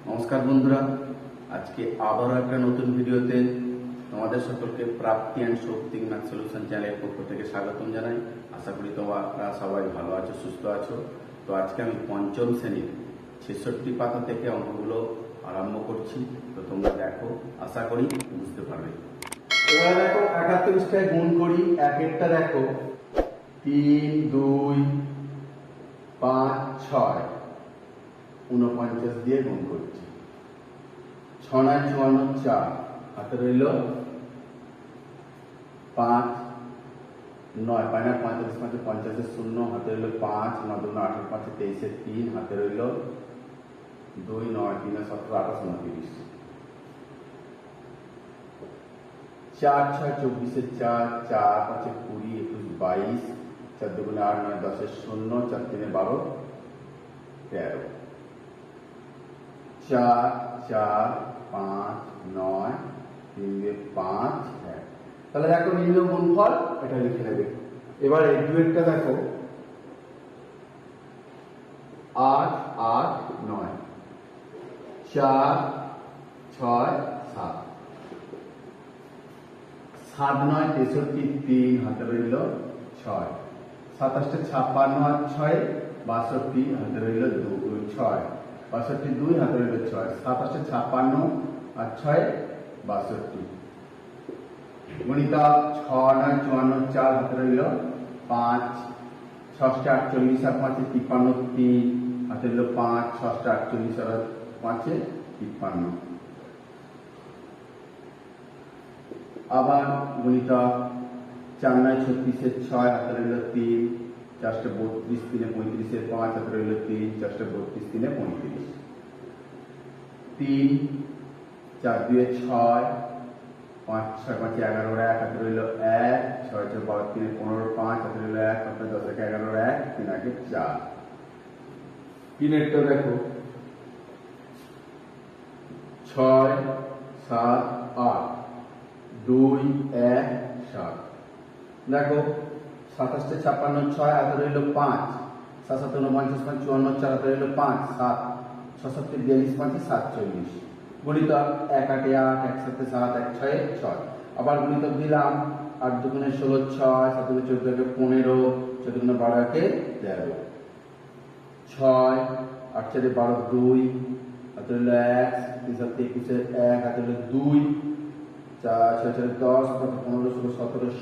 নমস্কার বন্ধুরা, আজকে আবারও একটা নতুন ভিডিওতে তোমাদের সকলকে প্রাপ্তি অ্যান্ড শক্তি ম্যাথ সলিউশন চ্যানেলের পক্ষ থেকে স্বাগতম জানাই। আশা করি তোমরা সবাই ভালো আছো, সুস্থ আছো। তো আজকে আমি পঞ্চম শ্রেণীর ৬৬ পাতা থেকে অঙ্কগুলো আরম্ভ করছি। তো তোমরা দেখো, আশা করি বুঝতে পারবে। এবার দেখো ৩১টায় গুণ করি। একেরটা দেখো ৩, ২, ৫, ৬, ৪৯ দিয়ে গুণ করছি। ৬ ৯ ৫৪, ৪ হাতে রইল ৫, ৯ ৫ ৯ ৪৫ ৫ ৫০ শূন্য হাতে রইল ৫, ৯ ২ ৯ ১৮ ৫ ২৩ ৩ হাতে রইল ২, ৯ ৩ ১৭ ২৮ ২৯, ৪ ৬ ২৪ ৪ ৪ ৫ ২০ ২১ ২২, ৪ ২ ৮ ৯ ১০ শূন্য, ৪ ৩ ১২ ১৩, ৪ ৪ ৫ ৯ ৩ ২ ৫ ১। তাহলে দেখো নিম্ন গুণফল এটা লিখে নেবে। এবার এই দুয়েরটা দেখো ৮ ৮ ৯, ৪ ৬ ৭, ৭ ৯ ৬৩ ৩ হাতে রইল ৬, ২৭ ৫৬ আর ৬ ৬২ হাতে রইল ৬, ৬২ ২ হাতে রইল ৬, ২৭ ৫৬ আর ৬ ৬২, গণিতা ৬ ৯ ৫৪ ৪ হাতে রইল ৫, ৬ ৪৮ আর ৫ ৫৩ ৩ হাতে রইল ৫, ৬ ৪৮ আর ৫ ৫৩। আবার গণিতা ৪ ৯ ৩৬ ৬ হাতে রইল ৩, ৪ ৩২ ৩ ৩৫ ৫ হাতে রইল ৩, ৪ ৩২ ৩ ৩৫, ৩ ৪ ২ ৬ ৫ ৬ ৫ ১১ ১ হাতে রইল ১, ৬ ৬ ১২ ৩ ১৫ ৫ হাতে রইল ১, ১০ ১ ১১ ১ ৩ আগে ৪। তিনেরটা দেখো ৬ ৭ ৮ ২ ১ ৭। দেখো ২৭ ৫৬ ৬ হাতে রইল ৫, ৭ ৭ ৪৯ ৫ ৫৪ ৪ হাতে রইল ৫, ৭ ৬ ৭ ৪২ ৫ ৪৭, গণিতক ১ ৮ ৮ ১ ৭ ৭ ১ ৬ ৬। আবার গণিতক দিলাম ৮ ২ ১৬ ৬, ৭ ২ ১৪ ১৫, ৪ ২ ১২ ১ ১৩, ৬ ৮ ৪ ১২ ২ হাতে রইল ১, ৩ ৭ ২১ ১ হাতে রইল ২, ৪ ৬ ৪ ১০ ১৫ ১৬ ১৭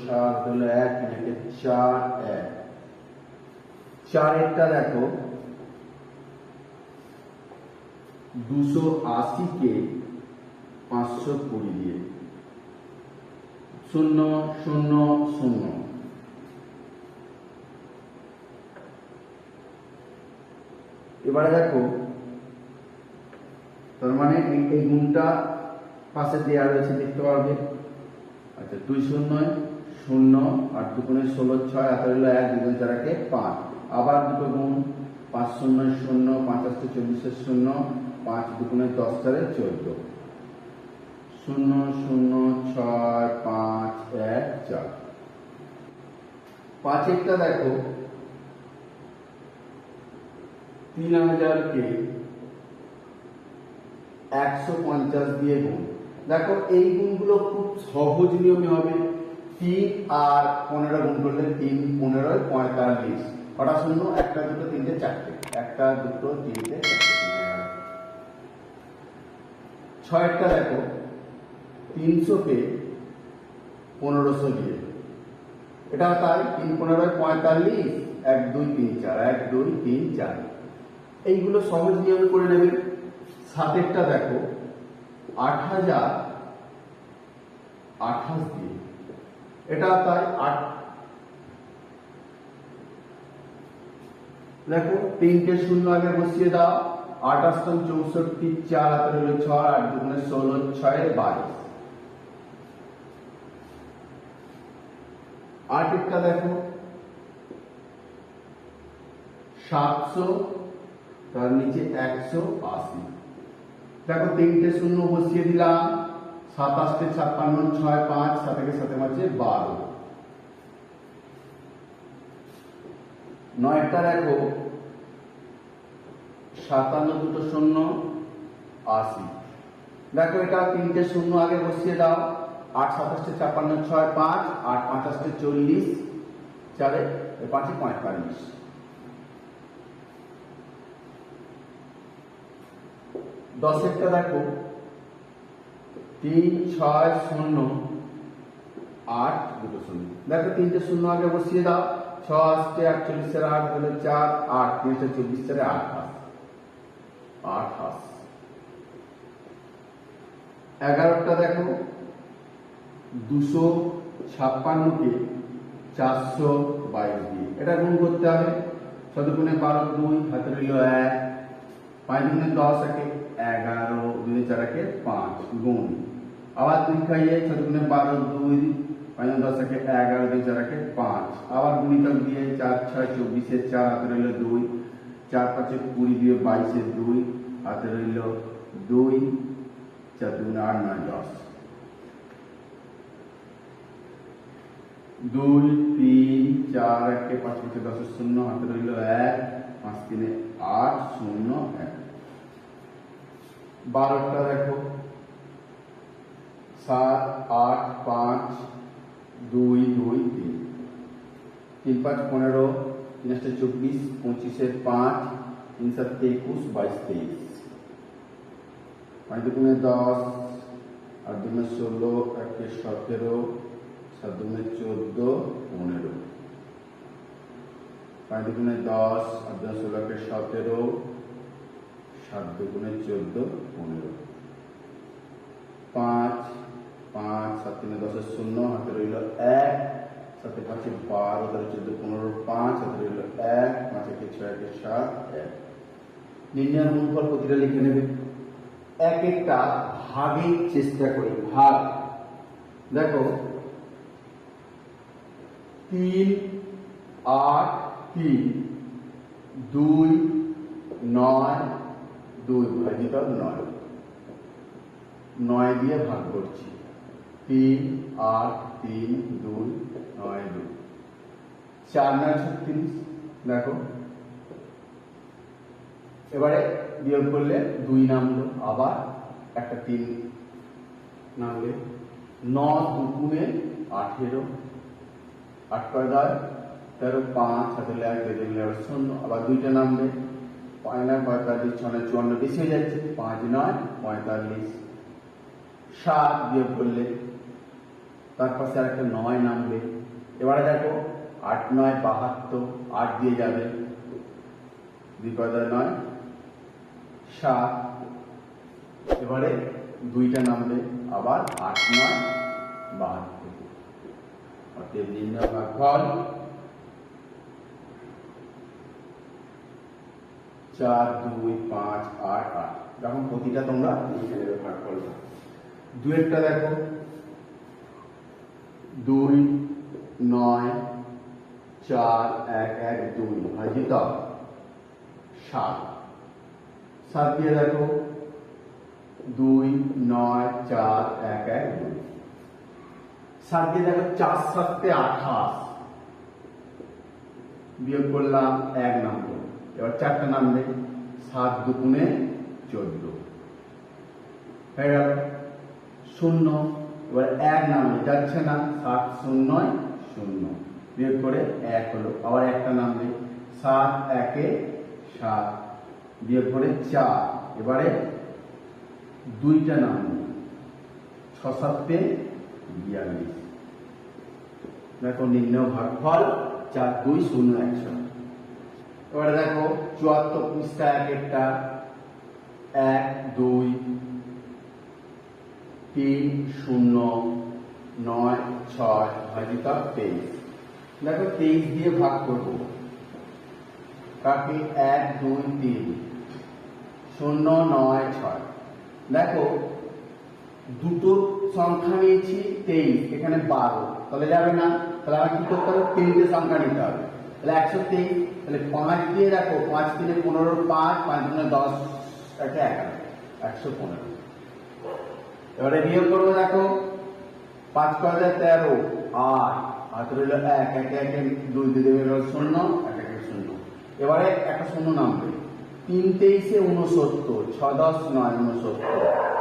৭ হাতে রইল ১ ৩ ১ ৪ ১। ৪ একটা দেখো ২৮০ কে ৫২০ দিয়ে ০ ০ ০। এবারে দেখো, তার মানে এই গুণটা পাশে দেওয়া রয়েছে, দেখতে পারবে। আচ্ছা ২ ০ ০, ৮ ২ ১৬ ৬ হাতে রইল ১, ২ ৪ ১ ৫। আবার দুটো গুণ ৫ ০ ০, ৫ ৮ ৪০ ০, ৫ ২ ১০ ৪ ১৪, ০ ০ ৬ ৫ ১ ৪। ৫ একটা দেখো ৩০০০ কে ১৫০ দিয়ে গুণ। দেখো এই গুণগুলো খুব সহজ নিয়মে হবে। ৩ আর ১৫ গুণ করলে ৩ ১৫ ৪৫। কটা শূন্য? একটা দুটো তিনটে চারটে, একটা দুটো তিনটে চারটে। ৬টা দেখো ৩০০ কে ১৫০০ দিয়ে, এটা তাই ৩ ১৫ ৪৫, ১ ২ ৩ ৪, ১ ২ ৩ ৪। এইগুলো সহজ নিয়মে করে নেবে। ৭টা দেখো ৮০০০ দিয়ে, এটা তাই ৮। দেখো তিনটে শূন্য আগে বসিয়ে দাও। ৮ ৮ ৬৪, ৪ হাতে রইল ৬, ৮ ২ ১৬ ৬ ২২। ৮ একটা দেখো ৭০০, তার নিচে ১৮০। দেখো তিনটে শূন্য বসিয়ে দিলাম। ৭ ৮ ৫৬ ৬ ৫, ৭ থেকে ৭ মাঝে ১২। ৯টা দেখো ৫৭ দুটো শূন্য, 80। দেখো এটা তিনটে শূন্য আগে বসিয়ে দাও। 8 27 56 6 5, 8 5 40, 4 5 45। দশেরটা দেখো 3 6 0 8 দুটো শূন্য। দেখো তিনটে শূন্য আগে বসিয়ে দাও। 6 আসছে 48 এর 8 হলো 4, 8 3 24 এর 8 28। 11টা দেখো 256 কে 422 দিয়ে এটা গুণ করতে হবে। 7 গুণে 12 2 হাতে রইল 1, 5 গুণে 10 একে 11, 2 4 একে 5 গুণ। আবার 2 খাইয়ে 7 গুণে 12 2, 5 10 একে 11, 2 4 একে 5। আবার গুণিতক দিয়ে 4 6 24 এর 4 হাতে রইল 2, 4 5 20 দিয়ে 22 এর 2 হাতে রইল 2, 4 2 8 9 10। 2 3 4 একে 5 5 10 শূন্য হাতে রইল 1, 5 3 8 0 1। 12টা দেখো 7 8 5 2 2 3, 3 5 15, 3 24, 25 এর 5, 3 7 21 22 23। 5 দুগুণে 10, 8 দুগুণে 16, 1 17, 7 দুগুণে 14 15। 5 দুগুণে 10, 8 দুগুণে 16, 1 17, 7 দুগুণে 14 15। 5 5 7 3 10 শূন্য হাতে রইল 1, 7 5 12 14 15 5 হাতে রইল 1, 5 1 6 1 7 1। নির্ণয়ের গুণফল প্রতিটা লিখে নেবে। এক একটা ভাগের চেষ্টা করি। ভাগ দেখো 3 8 3 2 9 2 ভাজিত 9, 9 দিয়ে ভাগ করছি। 3 8 3 2 9 2, 4 9 36। দেখো এবারে বিয়োগ করলে 2 নামলো, আবার একটা 3 নামলে। 9 দুগুণে 18, 8 কয় 10 13, 5 হাতে 1 2 দিলে 0, আবার 2টা নামলে। 5 9 45, 6 9 54, বেশি হয়ে যাচ্ছে। 5 9 45। 7 বিয়োগ করলে তার পাশে আর একটা 9 নামবে। এবারে দেখো 8 9 72, 8 দিয়ে যাবে, 2 9 7। এবারে 2টা নামবে, আবার 8 9 72। অতএব নির্ণয় ভাগফল 4 2 5 8 8। যখন প্রতিটা তোমরা লিখে নেবে ভাগফলটা। 2 দেখো 2 9 4 1 1 2 ভাজিত 7। 7 দিয়ে দেখো 2 9 4 1 1 2। 7 দিয়ে দেখো 4 7 28, বিয়োগ করলাম 1 নামলো। এবার 4টা নামলে 7 দুগুণে 14 হয়ে গেল 0। এবার 1 নামলে যাচ্ছে না, 7 0 0, বিয়োগ করে 1 হলো। আবার একটা নামলে 7 1 7, বিয়োগ করে 4। এবারে 2টা নামলে 6 7 42। দেখো নির্ণয় ভাগফল 4 2 0 100। এবারে দেখো 74 পৃষ্ঠা এক একটা 1 2 3 0 9 6 ভাজিত 23। দেখো 23 দিয়ে ভাগ করব। কাকে 1 2 3 0 9 6। দেখো দুটো সংখ্যা নিয়েছি 23, এখানে 12, তাহলে যাবে না। তাহলে আমার কি করতে হবে, 3টে সংখ্যা নিতে হবে। তাহলে 123, তাহলে 5 দিয়ে দেখো 5 3 15 5 5 2 10 11 115। এবারে বিয়োগ করবো। দেখো 5 × 13 8, হাতে রইল 1 1 1 2 2 দেবে 0 1 1 0। এবারে একটা শূন্য নামবে, তিন তেইশে 69, 6 10 9 69।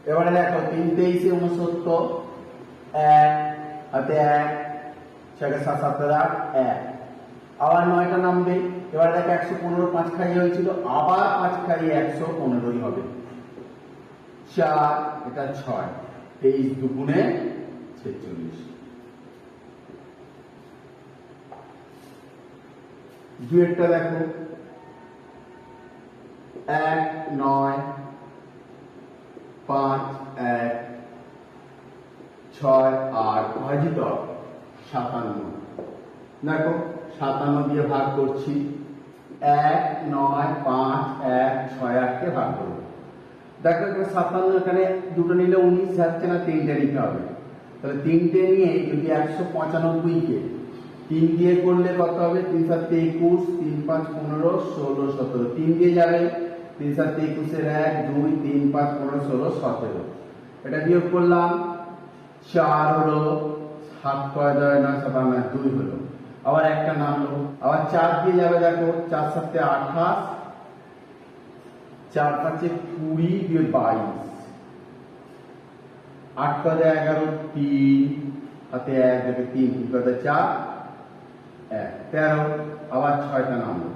এবারে দেখো 3 তেইশে 69, 1 হাতে 1, 6 7 7 8 1, আবার 9টা নামবে। এবার দেখো 115 5 খাইয়ে হয়েছিল, আবার 5 খাইয়ে 115ই হবে। 4 এটা 6, 23 দুগুণে 46। দুয়েরটা দেখো 1 9 5 1 6 8 ভাজিত 57। দেখো 57 দিয়ে ভাগ করছি, 1 9 5 1 6 8 কে ভাগ করব। দেখো এখানে 57, এখানে দুটো নিলে 19 যাচ্ছে না, তিনটে নিতে হবে। তাহলে তিনটে নিয়ে যদি 195 কে 3 দিয়ে করলে কত হবে? 3 7 21, 3 5 15 16 17, 3 দিয়ে যাবে। 3 7 21 এর 1 2 3 5 15 16 17, এটা বিয়োগ করলাম। 4 হলো, 7 কয় 9 7 9 2 হলো, আবার একটা নামলো। আবার 4 দিয়ে যাবে, দেখো 4 7 28, 4 5 20 দিয়ে 22, 8 কয় 11 3 হাতে 1 দেখে 3 কয় 4 1 13, আবার 6টা নামলো।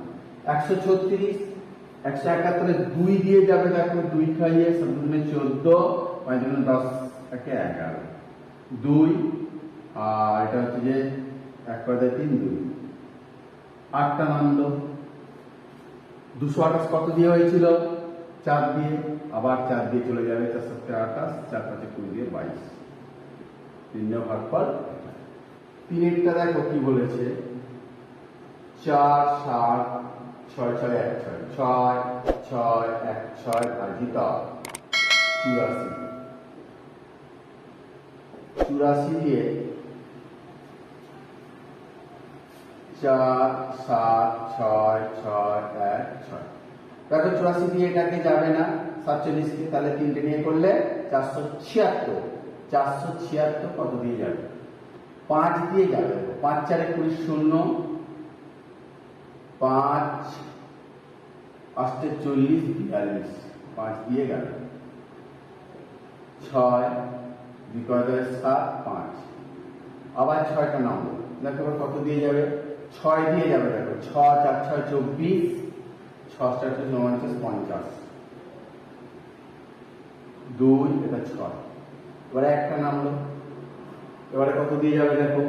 136 171 2 দিয়ে যাবে, দেখো 2 খাইয়ে 7 দুগুণে 14 5 দুগুণে 10 একে 11 2, আর এটা হচ্ছে যে 1 করে 3 2, 8টা নামলো। 228 কত দিয়ে হয়েছিল? 4 দিয়ে, আবার 4 দিয়ে চলে যাবে, 4 7 28, 4 5 20 দিয়ে 22। তিনটা ভাগফল। তিনেরটা দেখো কি বলেছে, 4 7 6 6 1 6 6 6 1 6 ভাজিত 84। 84 দিয়ে 4 7 6 6 1 6। দেখো 84 দিয়ে এটাকে যাবে না 47 কে, তাহলে তিনটে নিয়ে করলে 476। 476 কত দিয়ে যাবে? 5 দিয়ে যাবে। 5 4 20 0, 5 8 40 42, 5 দিয়ে গেল। 6 2 7 5, আবার 6টা নামলো। দেখো কত দিয়ে যাবে? 6 দিয়ে যাবে। দেখো 6 4 6 24, 6 4 49 50, 2 এটা 6, এবারে একটা নামলো। এবারে কত দিয়ে যাবে? দেখো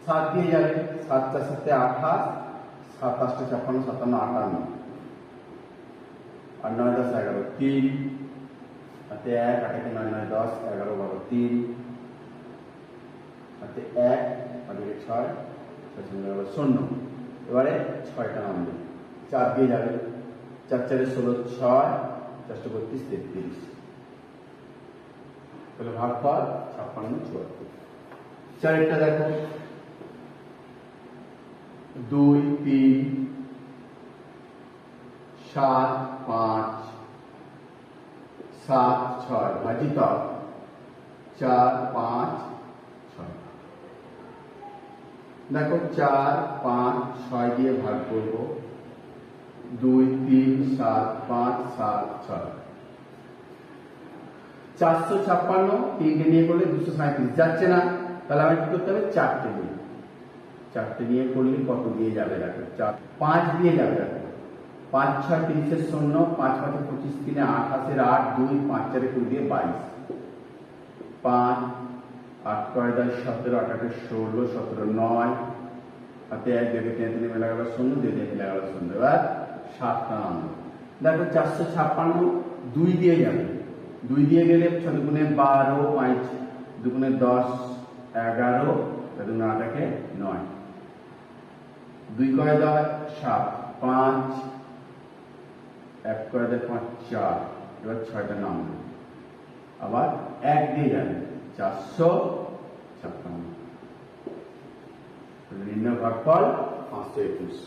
7 দিয়ে যাবে। 7 4 7 28, 7 8 56 57 58, আর 9 10 11 3 হাতে 1 8 9 9 10 11 12 3 হাতে 1 আর 6 0। এবারে 6টা নামবে। 4 দিয়ে যাবে। 4 4 16 6 4 32 33, তাহলে ভাগফল 56 74। চারেরটা দেখো 2 3 7 5 7 6 ভাজিত 4 5 6। দেখো 4 5 6 দিয়ে ভাগ করব। 2 3 7 5 7 6, 456 তিনটে নিয়ে করলে 237 যাচ্ছে না, তাহলে আমি কি করতে হবে? 4টে নিয়ে, 4টে নিয়ে করলে কত দিয়ে যাবে? দেখো 5 দিয়ে যাবে। দেখো 5 6 30 0, 5 5 25 3 28 8 2 5 4 20 দিয়ে 22, 5 8 9 10 17 18 16 17 9 হাতে 1 2 3 3 মিলে গেল 0 2 দিয়ে মিলে গেল 0। এবার 7টা নামলো। দেখো 456 2 দিয়ে যাবে। 2 দিয়ে গেলে 6 দুগুণে 12 5 দুগুণে 10 11 4 দুগুণে 8 একে 9, 2 কয় 10 7 5 1 কয় 5 4। এবার 6টা নামলো। আবার 1 দিয়ে যাবে। 456, নির্ণয় ভাগফল 521।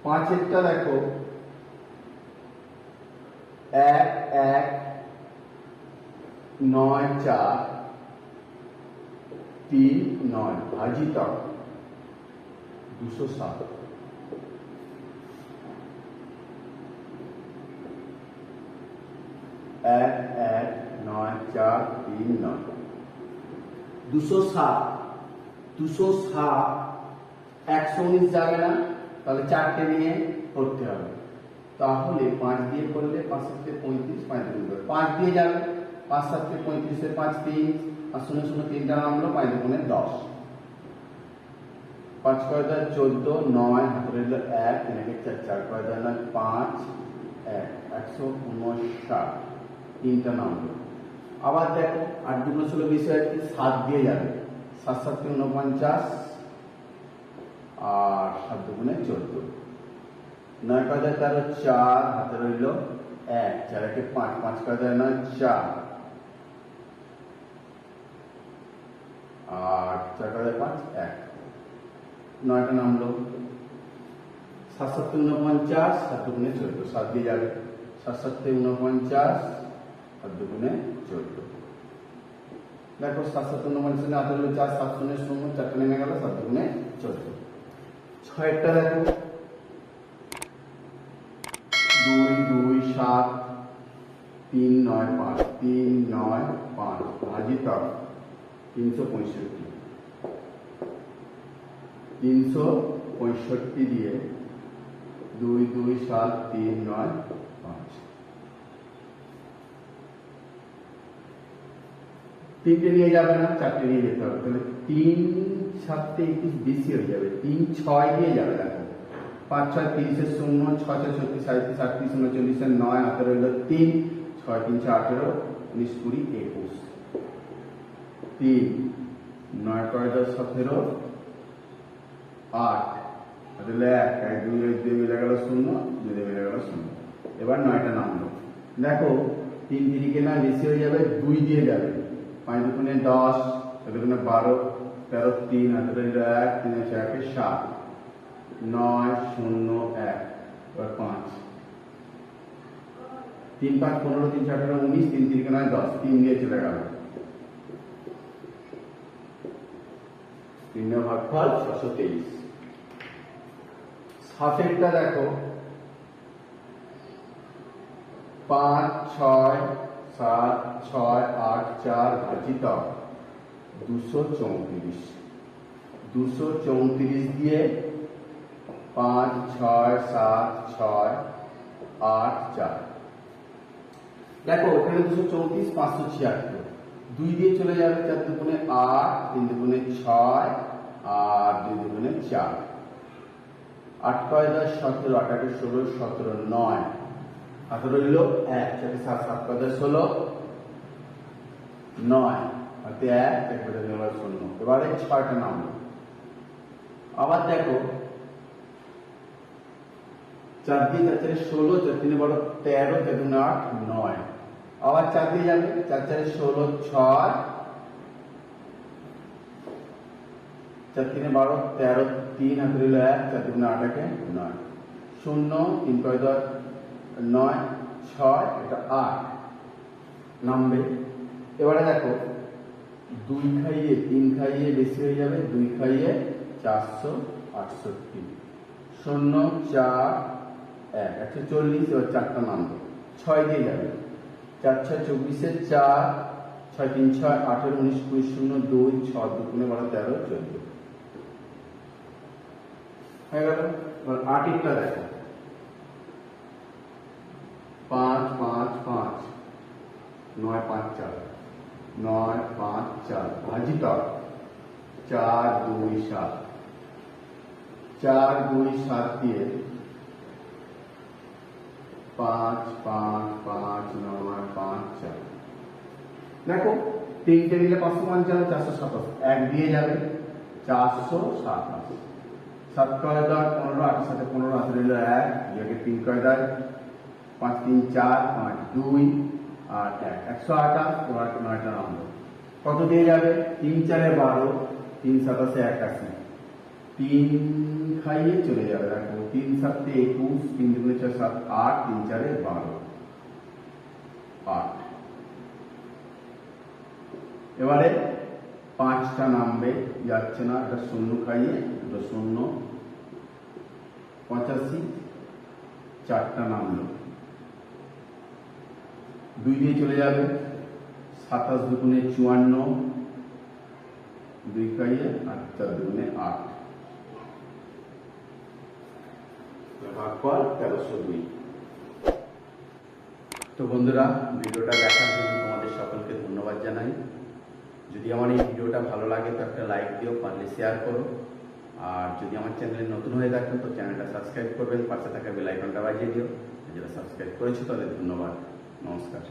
5এরটা দেখো 1 1 9 4 3 9 ভাজিতক 207। এক এক 9 4 3 9 207। 207 119 যাবে না, তাহলে চারটে নিয়ে করতে হবে। তাহলে 5 দিয়ে করলে 5 7 35, 5 2 5 দিয়ে যাবে, 5 7 35 এর 5 3 আর 0 0 3টা নামলো, 5 2 10। 5 × 14 9 হাতে রইল 1 3 4 4 × 5 1 159 তিনটা নামলো। আবার দেখো 8 2 16 20 7 দিয়ে যাবে, 7 7 49 আর 7 2 14। 9 × 13 4 হাতে রইল 1 4 1 5 5 × 9 4 আর 4 × 5 1 9টা নামলো। 7 7 49 7 2 14 7 দিয়ে যাবে, 7 7 49 7 2 14। দেখো 7 7 49 হাতে রইল 4 7 0 0 4টা নেমে গেল, 7 2 14। 6টা দেখো 2 2 7 3 9 5 3 9 5 ভাজিতক 365। 365 দিয়ে 2 2 7 3 9 5 তিনটে নিয়ে যাবে না, চারটে নিয়ে যেতে হবে। তাহলে 3 7 21 বেশি হয়ে যাবে, 3 6 দিয়ে যাবে। দেখো 5 6 30 0 6 6 36 37 38 39 9 হাতে রইল 3 6 3 6 18 19 20 21 3 9 × 10 17 8 হাতে রইল 1 1 2 2 মিলে গেল 0 2 মিলে গেল 0। এবার 9টা নামলো। দেখো 3 3 না বেশি হয়ে যাবে, 2 দিয়ে যাবে, 5 2 10 7 2 12 13 3 হাতে রইল 1 3 4 7 9 0 1 এবার 5 3 5 15 3 4 19 3 3 9 10 3 দিয়ে চলে গেল। 3 এর ভাগফল 623। 7টা দেখো 5 6 7 6 8 4 ভাজিতক 234। 234 দিয়ে 5 6 7 6 8 4। দেখো এখানে 234 576, 2 দিয়ে চলে যাবে, 4 2 8 3 2 6 আর 2 2 4। 8 × 10 17 8 8 16 17 9 হাতে রইল 1 4 7 7 × 10 16 9 হাতে 1 1 × 10 0। এবারে 6টা নামলো। আবার দেখো 4 দিয়ে 4 4 16 4 3 12 13 4 2 8 9 আবার 4 দিয়ে যাবে, 4 4 16 6 4 3 12 13 3 হাতে রইল 1 4 2 8 1 9 0 3 × 10 9 6 এটা 8 নামবে। এবারে দেখো 2 খাইয়ে 3 খাইয়ে বেশি হয়ে যাবে, 2 খাইয়ে 468 0 4 1 140। এবার 4টা নামবে, 6 দিয়ে যাবে, 4 6 24 4 6 3 6 18 19 20 0 2 6 2 12 13 14 হয়ে গেল। এবার 8টা দেখো 5 5 5 9 5 4 9 5 4 ভাজিতক 4 2 7। 4 2 7 দিয়ে 5 5 5 9 5 4। দেখো 3টে নিলে 555 427, 1 দিয়ে যাবে, 427। 7 × 10 15 8 7 15 হাতে রইল 1 যাকে 3 × 10 5 3 4 5 2 আর 1 128। এবার 9টা নামলো। কত দিয়ে যাবে, 3 4 12 3 7 81। 3 খাইয়ে চলে যাবে। দেখো 3 7 21 3 2 4 7 8 3 4 12 8। এবারে 5টা নামবে, যাচ্ছে না, এটা শূন্য খাইয়ে দুটো শূন্য, 85, 4টা নামলো, 2 দিয়ে চলে যাবে, 27 দুগুণে 54, 2 খাইয়ে 8 4 দুগুণে 8, ভাগফল 1302। তো বন্ধুরা, ভিডিওটা দেখার জন্য তোমাদের সকলকে ধন্যবাদ জানাই। যদি আমার এই ভিডিওটা ভালো লাগে তো একটা লাইক দিও, পারলে শেয়ার করো। আর যদি আমার চ্যানেলে নতুন হয়ে থাকেন তো চ্যানেলটা সাবস্ক্রাইব করবেন, পাশে থাকা বেল আইকনটা বাজিয়ে দিও। যারা সাবস্ক্রাইব করেছো তাদের ধন্যবাদ। নমস্কার।